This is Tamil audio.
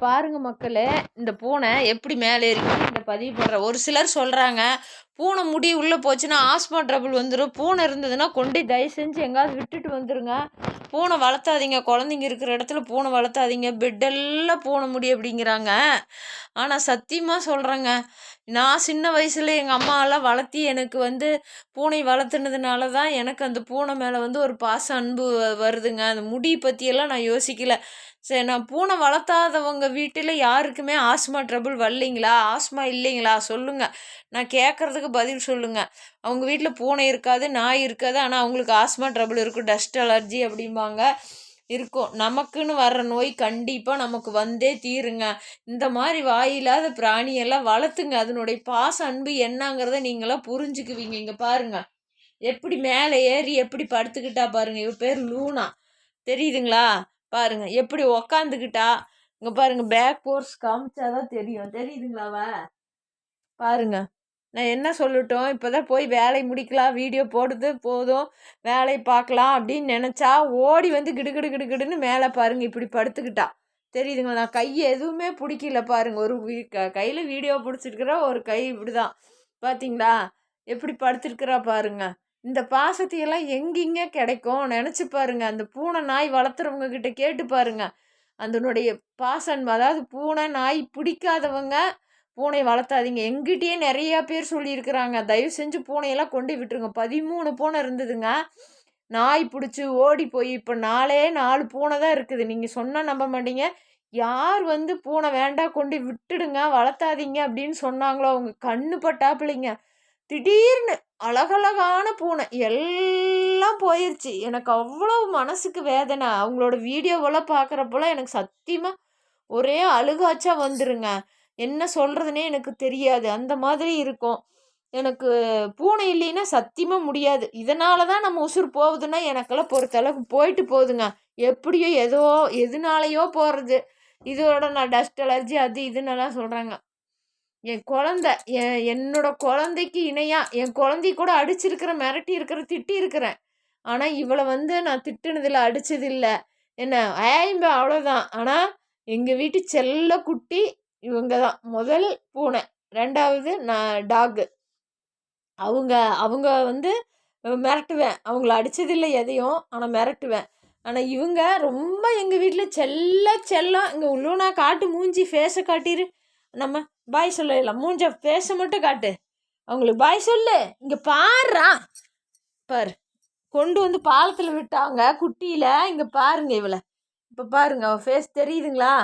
பாருங்க மக்களே, இந்த பூனை எப்படி மேலே ஏறிக்கிட்டு இந்த பதிவு போடுற ஒரு சிலர் சொல்கிறாங்க, பூனை முடி உள்ளே போச்சுன்னா ஆஸ்மா ட்ரபிள் வந்துடும். பூனை இருந்ததுன்னா கொண்டு தயவு செஞ்சு எங்கேயாவது விட்டுட்டு வந்துடுங்க. பூனை வளர்த்தாதீங்க, குழந்தைங்க இருக்கிற இடத்துல பூனை வளர்த்தாதீங்க, பெட்டெல்லாம் பூனை முடி அப்படிங்கிறாங்க. ஆனால் சத்தியமாக சொல்கிறேங்க, நான் சின்ன வயசில் எங்கள் அம்மாவெல்லாம் வளர்த்தி எனக்கு பூனை வளர்த்துனதுனால தான் எனக்கு அந்த பூனை மேலே ஒரு பாச அன்பு வருதுங்க. அந்த முடி பற்றியெல்லாம் நான் யோசிக்கல. சரி, நான் பூனை வளர்த்தாதவங்க வீட்டில் யாருக்குமே ஆஸ்மா ட்ரபிள் வரலைங்களா? ஆஸ்மா இல்லைங்களா? சொல்லுங்கள். நான் கேட்குறதுக்கு பதில் சொல்லுங்கள். அவங்க வீட்டில் பூனை இருக்காது, நாய் இருக்காது, ஆனால் அவங்களுக்கு ஆஸ்மா ட்ரபிள் இருக்கும், டஸ்ட் அலர்ஜி அப்படிம்பாங்க. இருக்கும். நமக்குன்னு வர்ற நோய் கண்டிப்பாக நமக்கு வந்தே தீருங்க. இந்த மாதிரி வாயில்லாத பிராணியெல்லாம் வளர்த்துங்க. அதனுடைய பாச அன்பு என்னங்கிறத நீங்களாம் புரிஞ்சுக்குவீங்க. இங்கே பாருங்கள், எப்படி மேலே ஏறி எப்படி படுத்துக்கிட்டா பாருங்கள். இவ பேர் லூனா, தெரியுதுங்களா? பாருங்க எப்படி உக்காந்துக்கிட்டா. இங்கே பாருங்க, பேக் போர்ஸ் காமிச்சாதான் தெரியும், தெரியுதுங்களாவா? பாருங்க, நான் என்ன சொல்லட்டும், இப்போ தான் போய் வேலையை முடிக்கலாம், வீடியோ போடுறது போதும், வேலையை பார்க்கலாம் அப்படின்னு நினச்சா ஓடி கிடுகிடு கிடுகிடுன்னு மேலே பாருங்கள் இப்படி படுத்துக்கிட்டா. தெரியுதுங்களா? நான் கையை எதுவுமே பிடிக்கல பாருங்கள். ஒரு கையில் வீடியோ பிடிச்சிருக்கிற ஒரு கை இப்படி தான். பார்த்தீங்களா எப்படி படுத்துருக்கிறா பாருங்க. இந்த பாசத்தையெல்லாம் எங்கெங்க கிடைக்கும் நினச்சி பாருங்க. அந்த பூனை நாய் வளர்த்துறவங்க கிட்ட கேட்டு பாருங்க. அதனுடைய பாசன், அதாவது பூனை நாய் பிடிக்காதவங்க பூனை வளர்த்தாதீங்க. எங்கிட்டயே நிறையா பேர் சொல்லியிருக்கிறாங்க, தயவு செஞ்சு பூனையெல்லாம் கொண்டு விட்டுருங்க. 13 பூனை இருந்ததுங்க, நாய் பிடிச்சி ஓடி போய் இப்போ 4 பூனை தான் இருக்குது. நீங்கள் சொன்னால் நம்ப மாட்டீங்க. யார் பூனை வேண்டாம் கொண்டு விட்டுடுங்க, வளர்த்தாதீங்க அப்படின்னு சொன்னாங்களோ அவங்க கண்ணு பட்டாப்பிள்ளைங்க. திடீர்னு அழகழகான பூனை எல்லாம் போயிடுச்சு. எனக்கு அவ்வளோ மனசுக்கு வேதனை. அவங்களோட வீடியோவெல்லாம் பார்க்குறப்போலாம் எனக்கு சத்தியமாக ஒரே அழுகாச்சா வந்துருங்க. என்ன சொல்கிறதுனே எனக்கு தெரியாது, அந்த மாதிரி இருக்கும். எனக்கு பூனை இல்லைன்னா சத்தியமாக முடியாது. இதனால தான் நம்ம உசுர் போகுதுன்னா எனக்கெல்லாம் பொறுத்தளவுக்கு போயிட்டு போகுதுங்க. எப்படியோ ஏதோ எதுனாலையோ போகிறது. இதோட நான் டஸ்ட் அலர்ஜி அது இதுன்னெல்லாம் சொல்கிறாங்க. என் குழந்த என்னோட குழந்தைக்கு இணையாக என் குழந்தைய கூட அடிச்சிருக்கிறேன், மிரட்டி இருக்கிறேன், திட்டி இருக்கிறேன். ஆனால் இவளை நான் திட்டுனதில்லை, அடித்ததில்லை. என்ன ஏம்பா அவ்வளோதான். ஆனால் எங்கள் வீட்டு செல்ல குட்டி இவங்க தான். முதல் பூனை, 2வது நான் டாகு. அவங்க அவங்க மிரட்டுவேன். அவங்கள அடித்ததில்லை எதையும், ஆனால் மிரட்டுவேன். ஆனால் இவங்க ரொம்ப எங்கள் வீட்டில் செல்லம். இங்கே உள்ளூனா காட்டு மூஞ்சி ஃபேஸை காட்டிரு, நம்ம பாய் சொல்லலாம். மூஞ்ச ஃபேஸை மட்டும் காட்டு, அவங்களுக்கு பாய் சொல்லு. இங்கே பாருறா, பாரு, கொண்டு பாலத்தில் விட்டாங்க குட்டியில். இங்கே பாருங்க இவளை, இப்போ பாருங்க அவள் ஃபேஸ் தெரியுதுங்களா?